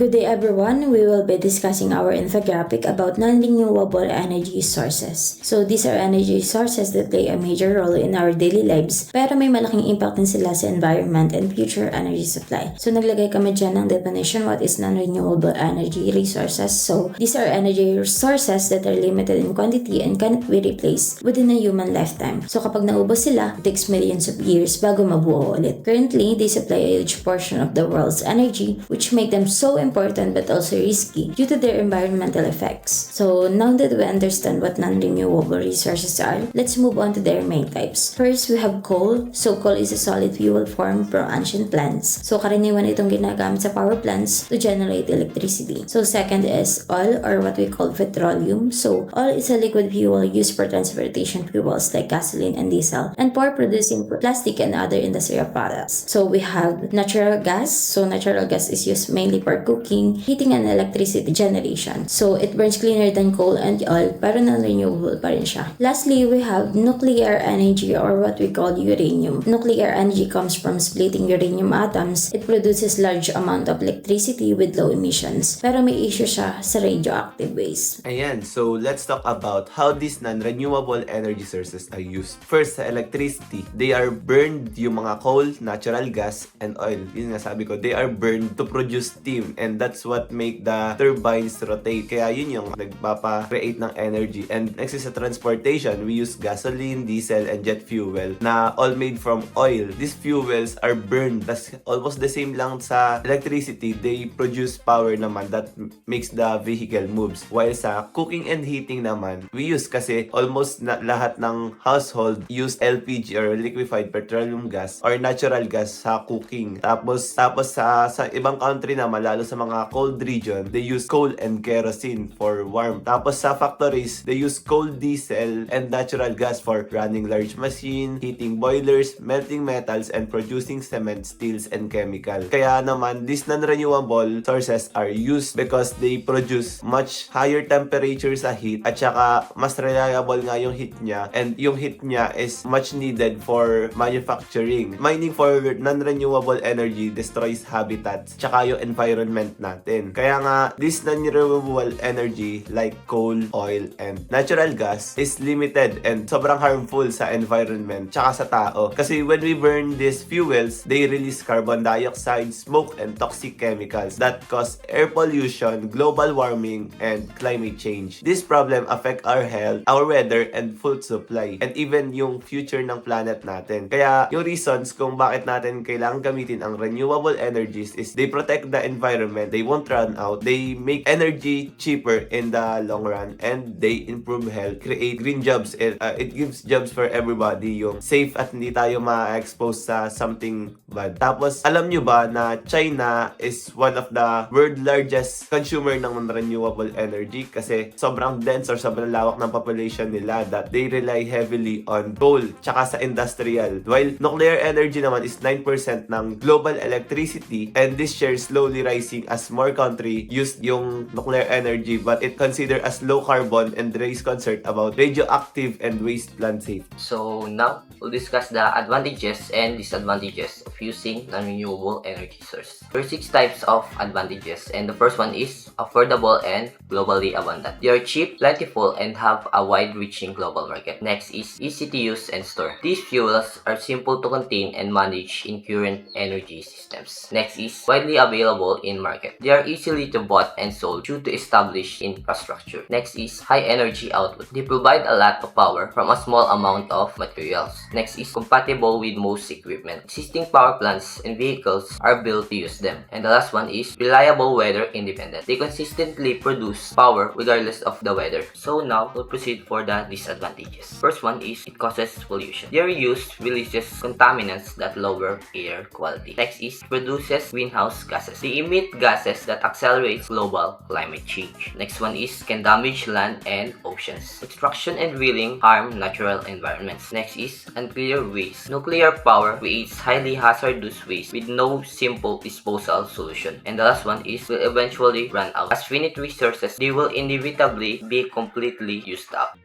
Good day everyone, we will be discussing our infographic about non-renewable energy sources. So these are energy sources that play a major role in our daily lives pero may malaking impact din sila sa environment and future energy supply. So naglagay kami dyan ng definition what is non-renewable energy resources. So these are energy sources that are limited in quantity and cannot be replaced within a human lifetime. So kapag naubos sila, it takes millions of years bago mabuo ulit. Currently, they supply a huge portion of the world's energy which make them so important but also risky due to their environmental effects. So now that we understand what non-renewable resources are, let's move on to their main types. First, we have coal. So coal is a solid fuel form from ancient plants. So karaniwan itong ginagamit sa power plants to generate electricity. So second is oil, or what we call petroleum. So oil is a liquid fuel used for transportation fuels like gasoline and diesel and for producing plastic and other industrial products. So we have natural gas. So natural gas is used mainly for cooking, heating, and electricity generation. So it burns cleaner than coal and oil pero non-renewable pa rin siya. Lastly, we have nuclear energy, or what we call uranium. Nuclear energy comes from splitting uranium atoms. It produces large amount of electricity with low emissions. Pero may issue siya sa radioactive waste. Ayan, so let's talk about how these non-renewable energy sources are used. First, sa electricity, they are burned yung mga coal, natural gas, and oil. Yun nga sabi ko, they are burned to produce steam, and that's what make the turbines rotate. Kaya yun yung nagpapa-create ng energy. And next is sa transportation, we use gasoline, diesel, and jet fuel na all made from oil. These fuels are burned. That's almost the same lang sa electricity. They produce power naman that makes the vehicle moves. While sa cooking and heating naman, we use kasi almost lahat ng household use LPG or liquefied petroleum gas or natural gas sa cooking. Tapos sa ibang country naman, lalo sa mga cold region, they use coal and kerosene for warmth. Tapos sa factories, they use coal, diesel, and natural gas for running large machine, heating boilers, melting metals, and producing cement, steels, and chemical. Kaya naman, these non-renewable sources are used because they produce much higher temperature sa heat at saka mas reliable nga yung heat niya, and yung heat niya is much needed for manufacturing. Mining for non-renewable energy destroys habitats tsaka yung environment natin. Kaya nga, this non-renewable energy like coal, oil, and natural gas is limited and sobrang harmful sa environment tsaka sa tao. Kasi when we burn these fuels, they release carbon dioxide, smoke, and toxic chemicals that cause air pollution, global warming, and climate change. This problem affect our health, our weather, and food supply, and even yung future ng planet natin. Kaya yung reasons kung bakit natin kailangan gamitin ang renewable energies is they protect the environment, they won't run out, they make energy cheaper in the long run, and they improve health, create green jobs. It gives jobs for everybody, yung safe at hindi tayo ma-expose sa something bad. Tapos, alam nyo ba na China is one of the world largest consumer ng renewable energy kasi sobrang dense or sobrang lawak ng population nila that they rely heavily on coal tsaka sa industrial. While nuclear energy naman is 9% ng global electricity, and this share is slowly rising as more country use yung nuclear energy, but it considered as low carbon and raise concern about radioactive and waste plant safety. So now, we'll discuss the advantages and disadvantages of using non-renewable energy source. There are 6 types of advantages, and the first one is affordable and globally abundant. They are cheap, plentiful, and have a wide-reaching global market. Next is easy to use and store. These fuels are simple to contain and manage in current energy systems. Next is widely available in market. They are easily to bought and sold due to established infrastructure. Next is high energy output. They provide a lot of power from a small amount of materials. Next is compatible with most equipment. Existing power plants and vehicles are built to use them. And the last one is reliable, weather independent. They consistently produce power regardless of the weather. So now, we'll proceed for the disadvantages. First one is it causes pollution. Their use releases contaminants that lower air quality. Next is it produces greenhouse gases. They emit gases that accelerate global climate change. Next one is can damage land and oceans. Construction and drilling harm natural environments. Next is unclear waste. Nuclear power creates highly hazardous waste with no simple disposal solution. And the last one is will eventually run out. As finite resources, they will inevitably be completely used up.